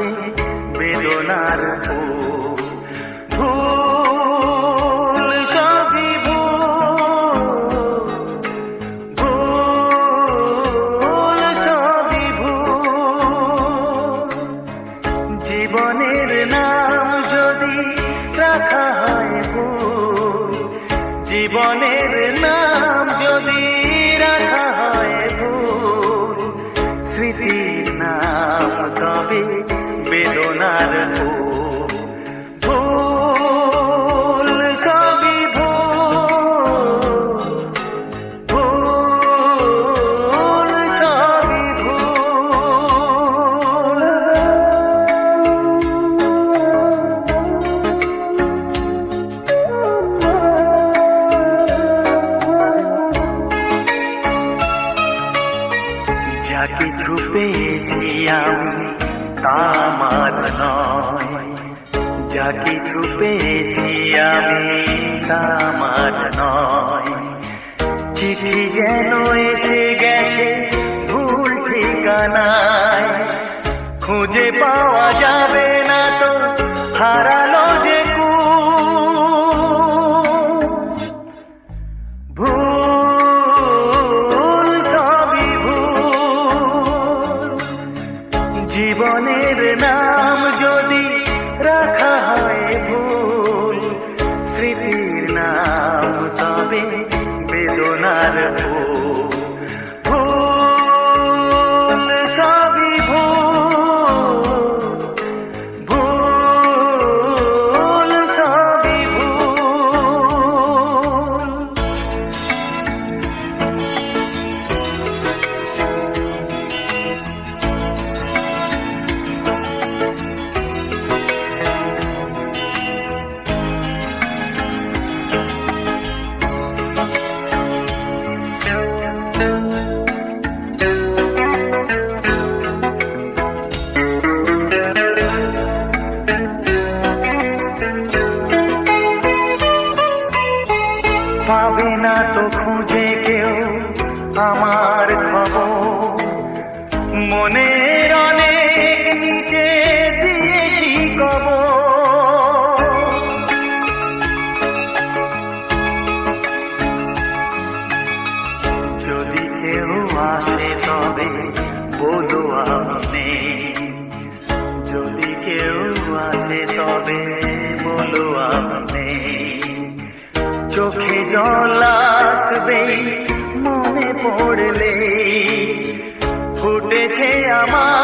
তবে বেদনার ফুল। ভুল সবই ভুল সবই ভুল। জীবনের নাম যদি রাখা হয় ভুল, জীবনের নাম যদি রাখা হয় ভুল, স্মৃতির নাম তবে বেদনার ফুল। ভুল সবই ভুল, ভুল সবই ভুল। যা কিছু পেয়েছি আমি তা আমার নয়, যা কিছু পেয়েছি আমি তা আমার নয়। চিঠি যেন এসে গেছে ভুল ঠিকানায়, খুঁজে পাওয়া যাবে না তো হারালো যে ভুল সবই ভুল। জীবনের নাম যদি রাখা হয় ভুল, স্মৃতির নাম তবে বেদনার ফুল। ভুল সবই ভুল, ভুল সবই ভুল। পাবে না তো খুঁজে কেউ আমার খবর, মনের অনেক নিচে দিয়েছি কবর। যদি কেউ আসে তবে বলো আমি নেই, যদি কেউ আসে তবে বলো আমি নেই। চোখে জল আসবে মনে পড়লে, ফুটেছে আমার